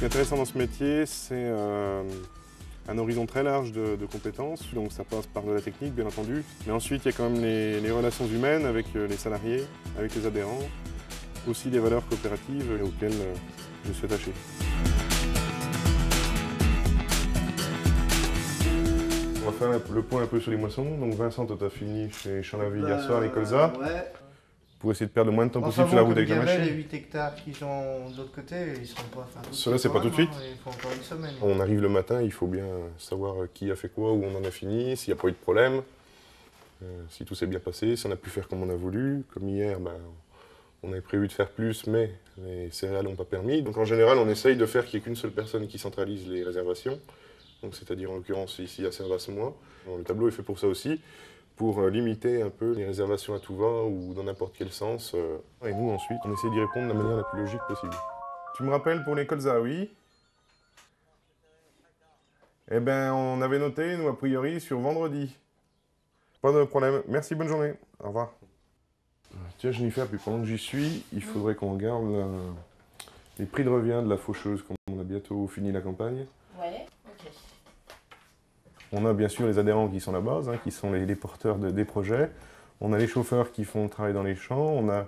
qui est intéressant dans ce métier, c'est un horizon très large de compétences. Donc ça passe par de la technique, bien entendu. Mais ensuite, il y a quand même les relations humaines avec les salariés, avec les adhérents. Aussi les valeurs coopératives auxquelles je suis attaché. On va faire le point un peu sur les moissons. Donc Vincent, toi, tu as fini chez Champ-la-Vie hier soir, les colzas. Ouais. Pour essayer de perdre le moins de temps possible sur la route avec la machine. Les 8 hectares qui sont de l'autre côté, ils ne seront pas. Cela, c'est pas tout de suite. Il faut encore une semaine. On arrive le matin, il faut bien savoir qui a fait quoi, où on en a fini, s'il n'y a pas eu de problème, si tout s'est bien passé, si on a pu faire comme on a voulu. Comme hier, on avait prévu de faire plus, mais les céréales n'ont pas permis. Donc en général, on essaye de faire qu'il n'y ait qu'une seule personne qui centralise les réservations. Donc c'est-à-dire en l'occurrence ici à Servas-moi. Le tableau est fait pour ça aussi, pour limiter un peu les réservations à tout va ou dans n'importe quel sens. Et nous ensuite, on essaie d'y répondre de la manière la plus logique possible. Tu me rappelles pour les colzas, oui? Eh bien, on avait noté, nous, a priori, sur vendredi. Pas de problème. Merci, bonne journée. Au revoir. Tiens, Jennifer, puis pendant que j'y suis, il faudrait qu'on regarde les prix de revient de la faucheuse, comme on a bientôt fini la campagne. Ouais, ok. On a bien sûr les adhérents qui sont la base, qui sont les porteurs des projets. On a les chauffeurs qui font le travail dans les champs. On a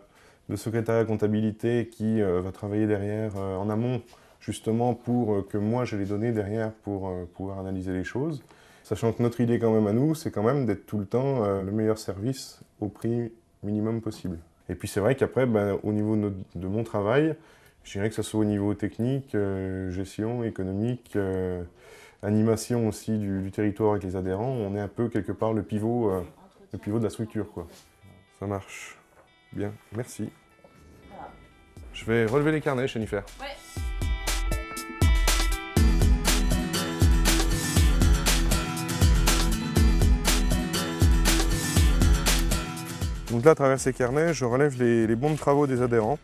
le secrétariat comptabilité qui va travailler derrière en amont, justement pour que moi j'ai les données derrière pour pouvoir analyser les choses. Sachant que notre idée quand même à nous, c'est quand même d'être tout le temps le meilleur service au prix minimum possible. Et puis c'est vrai qu'après, au niveau de mon travail, je dirais que ce soit au niveau technique, gestion, économique, animation aussi du territoire avec les adhérents, on est un peu quelque part le pivot de la structure, quoi. Ça marche. Bien, merci. Voilà. Je vais relever les carnets, Jennifer. Ouais. Donc là, à travers ces carnets, je relève les bons de travaux des adhérents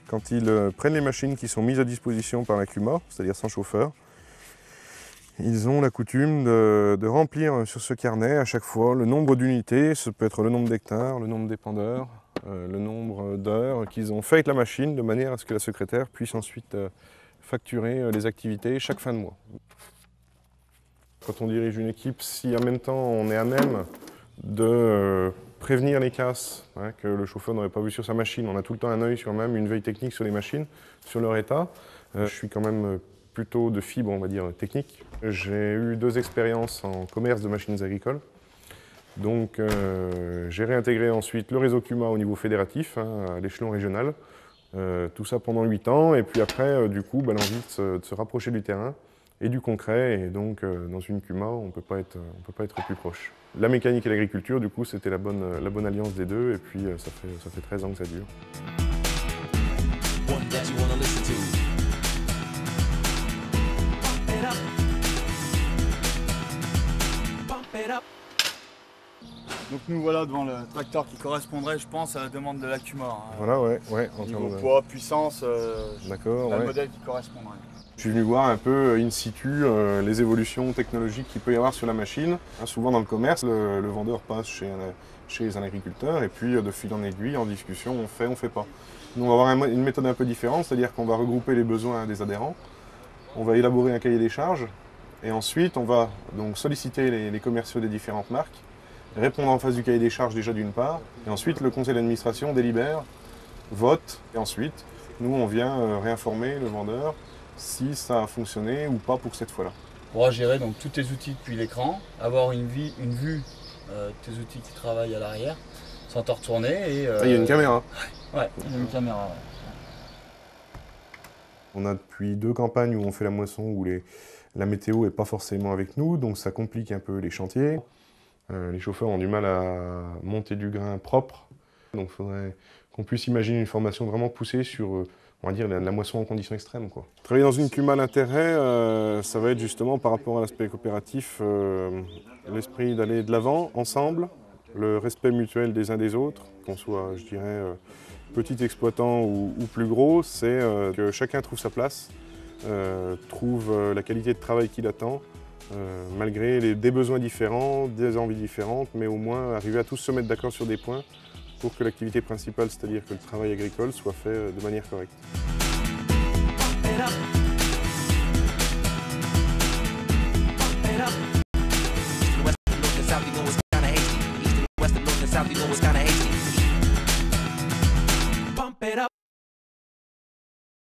quand ils prennent les machines qui sont mises à disposition par la CUMA, c'est-à-dire sans chauffeur. Ils ont la coutume de remplir sur ce carnet à chaque fois le nombre d'unités, ce peut être le nombre d'hectares, le nombre d'épandeurs, le nombre d'heures qu'ils ont fait avec la machine, de manière à ce que la secrétaire puisse ensuite facturer les activités chaque fin de mois. Quand on dirige une équipe, si en même temps on est à même de prévenir les casses que le chauffeur n'aurait pas vu sur sa machine, on a tout le temps un œil sur même une veille technique sur les machines, sur leur état. Je suis quand même plutôt de fibre, on va dire, technique. J'ai eu 2 expériences en commerce de machines agricoles. Donc j'ai réintégré ensuite le réseau CUMA au niveau fédératif, à l'échelon régional. Tout ça pendant 8 ans. Et puis après, du coup, l'envie de se rapprocher du terrain et du concret. Et donc dans une CUMA, on ne peut pas être plus proche. La mécanique et l'agriculture, du coup, c'était la bonne alliance des deux. Et puis ça fait 13 ans que ça dure. Donc nous voilà devant le tracteur qui correspondrait, je pense, à la demande de la CUMA. Voilà, ouais. Niveau poids, puissance, d'accord, le modèle qui correspondrait. Je suis venu voir un peu in situ les évolutions technologiques qu'il peut y avoir sur la machine. Souvent dans le commerce, le vendeur passe chez un agriculteur et puis de fil en aiguille, en discussion, on fait pas. Nous, on va avoir une méthode un peu différente, c'est-à-dire qu'on va regrouper les besoins des adhérents, on va élaborer un cahier des charges et ensuite on va donc solliciter les commerciaux des différentes marques, répondre en face du cahier des charges déjà d'une part, et ensuite le conseil d'administration délibère, vote, et ensuite nous on vient réinformer le vendeur si ça a fonctionné ou pas pour cette fois-là. On pourra gérer donc tous tes outils depuis l'écran, avoir une vue de tes outils qui travaillent à l'arrière, sans te retourner. Et, il y a une caméra. Ouais, il y a une caméra. Ouais. On a depuis 2 campagnes où on fait la moisson où la météo n'est pas forcément avec nous, donc ça complique un peu les chantiers. Les chauffeurs ont du mal à monter du grain propre, donc il faudrait qu'on puisse imaginer une formation vraiment poussée sur, on va dire, la moisson en conditions extrêmes, quoi. Travailler dans une CUMA, l'intérêt, ça va être justement par rapport à l'aspect coopératif, l'esprit d'aller de l'avant, ensemble, le respect mutuel des uns des autres, qu'on soit, je dirais, petit exploitant ou plus gros, c'est que chacun trouve sa place, trouve la qualité de travail qu'il attend, malgré des besoins différents, des envies différentes, mais au moins arriver à tous se mettre d'accord sur des points pour que l'activité principale, c'est-à-dire que le travail agricole, soit fait de manière correcte. it up.